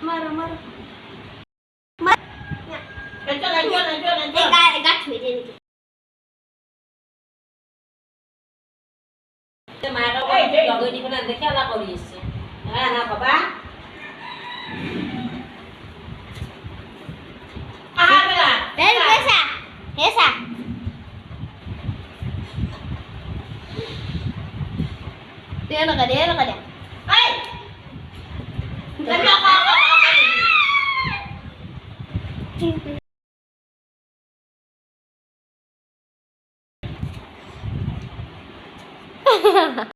મારો મારો लगनी बना देखा ला करी से हां ना बाबा आ बेला तेरे कैसा कैसा dia nak dia hey jangan apa